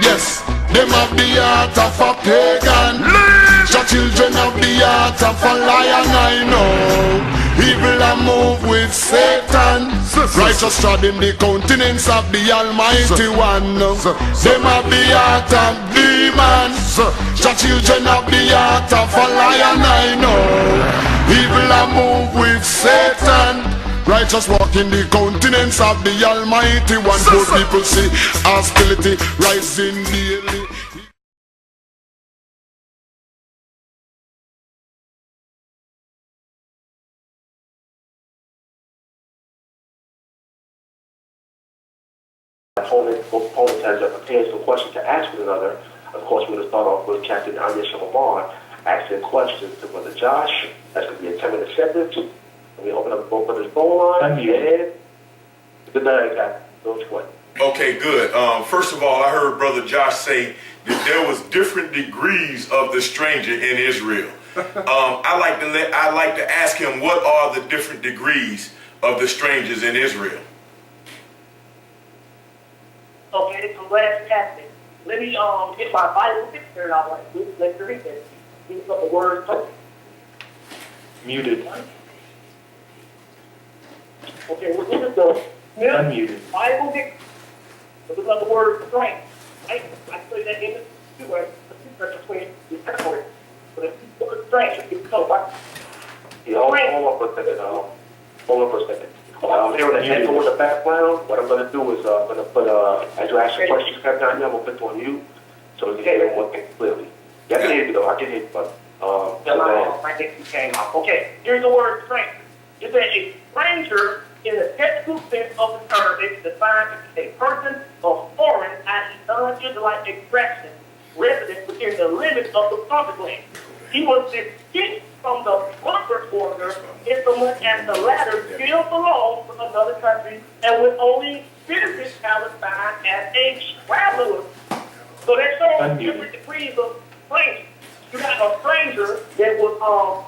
Yes, them have the heart of a pagan. The children have the heart of a lion, I know. Evil a move with Satan. Righteous trod in the countenance of the Almighty One. Them have the heart of demons. The children have the heart of a lion, I know. Evil a move with Satan. Righteous walk in the countenance of the Almighty One. Good people see hostility rising daily. Opponents has prepared some questions to ask one another. Of course, we're going to start off with CAPT.ANYA SHAWAMAR asking questions to Brother Josh. That's going to be a 10-minute segment. We open up both of his phone lines. And good night, guys. Those questions. Okay, good. First of all, I heard Brother Josh say that there was different degrees of the stranger in Israel. I like to ask him, what are the different degrees of the strangers in Israel? Okay, so last captain. Let me get my Bible picture out like this. Let's read it. These are the words. Muted. Okay, well, this is the Unmuted. Bible picture. This is the word strength. Right? I say that in the two words. The difference between the categories. So the word strength is so right? Yeah, hold on for a second. Hold on for a second. I'm hearing an echo in the background. What I'm going to do is I'm going to put, as you ask your questions, CAPT.ANYA, I'm going to put on you so you can hear one thing clearly. Yeah, I can hear you though. I can hear you, but I think you came off. Okay, here's the word stranger. It says a stranger in the technical sense of the term is defined as a person of foreign, i.e. non-Israelite extraction, resident within the limits of the promised land. He was distinct from the conquered order in so much as the latter still belongs to another country and would only visit Palestine as a traveler. So that shows different degrees of stranger. You got a stranger that was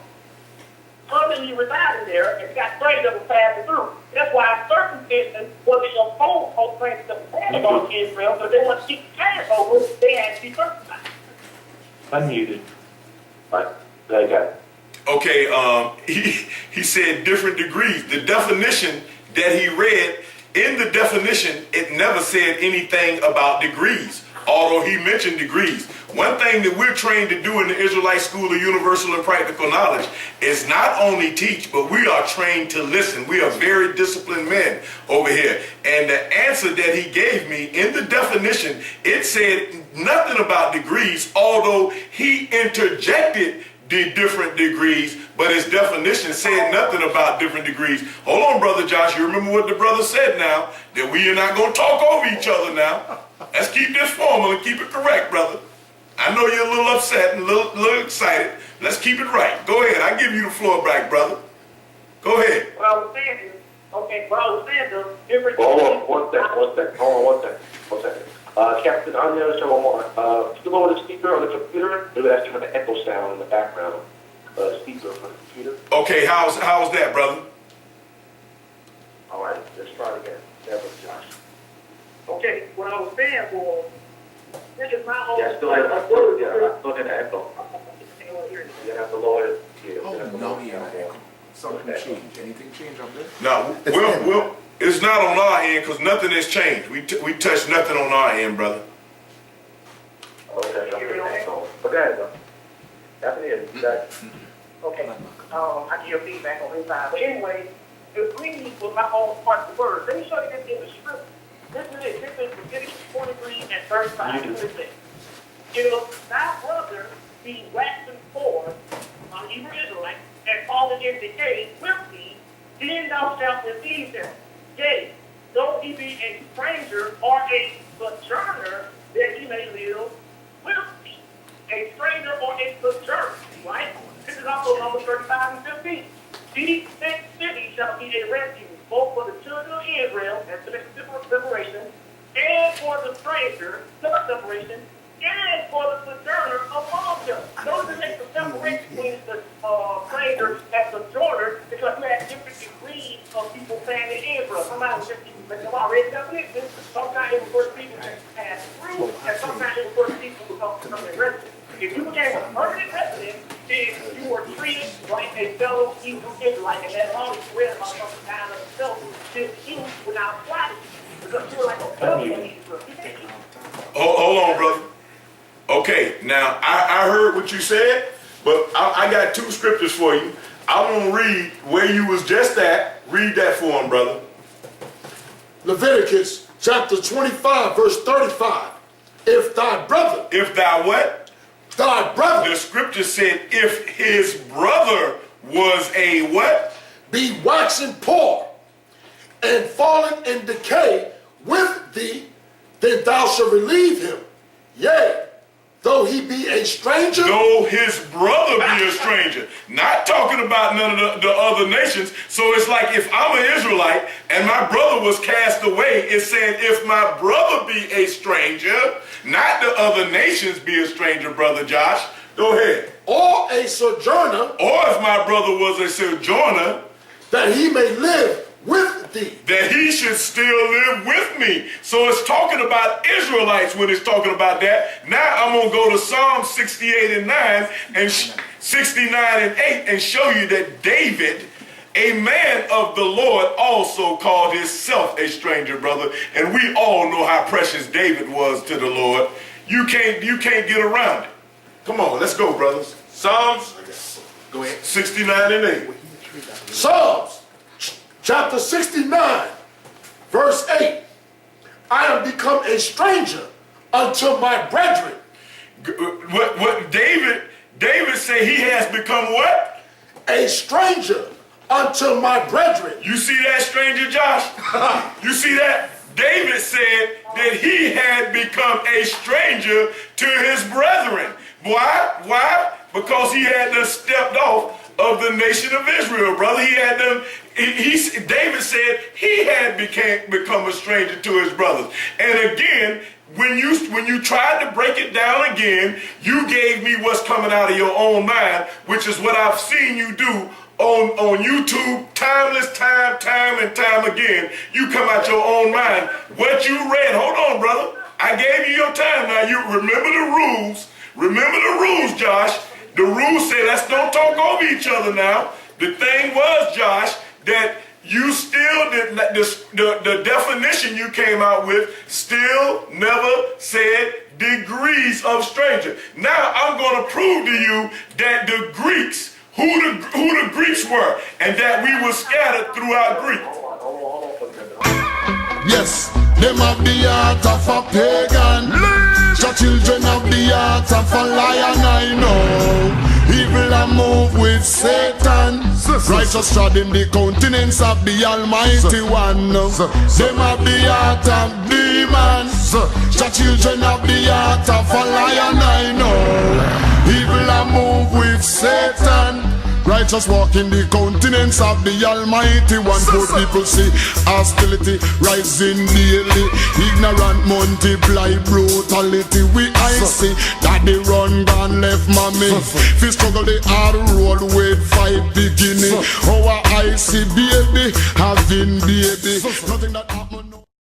permanently residing there, and you got strangers that were passing through. That's why certain citizens wasn't opposed to strangers that were passing on Israel, because they want to keep Passover, they had to be circumcised. Unmuted. right. There you go. Okay, he said different degrees. The definition that he read, in the definition, it never said anything about degrees, although he mentioned degrees. One thing that we're trained to do in the Israelite School of Universal and Practical Knowledge is not only teach, but we are trained to listen. We are very disciplined men over here. And the answer that he gave me in the definition, it said nothing about degrees, although he interjected the different degrees, but his definition said nothing about different degrees. Hold on, Brother Josh, you remember what the brother said now, that we are not going to talk over each other now. Let's keep this formal and keep it correct, brother. I know you're a little upset and a little excited. Let's keep it right. Go ahead. I give you the floor back, brother. Go ahead. What I was saying is, okay, what I was saying is, different... Hold on, one second. Hold on, one second. CAPT.ANYA SHAWAMAR, still over the speaker on the computer. Maybe that's kind of an echo sound in the background. Speaker on the computer. Okay, how's that, brother? All right, let's try it again. That was Josh. Okay, what I was saying was, this is my own... Yeah, still have an echo. You have to lower it. Something changed. Anything change up there? No, it's not on our end because nothing has changed. We touched nothing on our end, brother. Okay, but that is okay, I can hear feedback on inside. But anyway, agrees with my own part of the word. Let me show you this in the script. This is Leviticus 23 and 35. If thy brother be waxen poor, on Hebrew Israelite, and fallen in decay with thee, then thou shalt receive him. Yea, though he be a stranger or a sojourner, that he may live with thee. A stranger or a sojourner, right? This is also Numbers 35 and 15. These 6 cities shall be a refuge, both for the children of Israel, and for the separation, and for the stranger, separation, and for the sojourner among them. Notice that the separation between the stranger and sojourner, because you have different degrees of people staying in Israel. Somebody was just, I read definitions, sometimes it refers to people that pass through, as sometimes it was people who become permanent residents. If you became a permanent resident, then you were treated like a fellow Hebrew Israelite, and that law is read about something down of itself, then you would not apply to you, because you were like a fellow Hebrew. Hold on, brother. Okay, now I heard what you said, but I got two scriptures for you. I want to read where you was just at. Read that for him, brother. Leviticus chapter 25, verse 35. If thy brother. If thy what? Thy brother. The scripture said if his brother was a what? Be waxing poor and falling in decay with thee, then thou shalt relieve him. Yea, though he be a stranger. Though his brother be a stranger. Not talking about none of the other nations. So it's like if I'm an Israelite and my brother was cast away, it's saying if my brother be a stranger, not the other nations be a stranger, brother Josh. Go ahead. Or a sojourner. Or if my brother was a sojourner. That he may live with thee. That he should still live with me. So it's talking about Israelites when it's talking about that. Now I'm going to go to Psalm 68 and 9 and 69 and 8 and show you that David, a man of the Lord, also called himself a stranger, brother. And we all know how precious David was to the Lord. You can't get around it. Come on, let's go, brothers. Psalms, go ahead. 69 and 8. Psalms chapter 69, verse 8. I am become a stranger unto my brethren. What David said he has become what? A stranger unto my brethren. You see that, stranger Josh? You see that? David said that he had become a stranger to his brethren. Why? Why? Because he had done stepped off of the nation of Israel, brother. He had done. David said he had become a stranger to his brothers. And again, when you tried to break it down again, you gave me what's coming out of your own mind, which is what I've seen you do on YouTube, time and time again. You come out your own mind. What you read, hold on, brother. I gave you your time. Now you remember the rules. Remember the rules, Josh. The rules say let's don't talk over each other now. The thing was, Josh, that you still did the definition you came out with still never said degrees of stranger. Now I'm going to prove to you that the Greeks, who the Greeks were, and that we were scattered throughout Greece. Yes, them have the heart of a pagan. The children have the heart of a lion, I know. Evil a move with Satan. Righteous trod in the countenance of the Almighty One. Them have the heart of demons. The children have the heart of a lion, I know. Evil a move with Satan. Righteous walk in the countenance of the Almighty One. Poor people see hostility rising daily. Ignorant multiply brutality. I see that they run gone left mommy. Fi struggle the hard road with fight beginning. Our I see baby having baby. Nothing that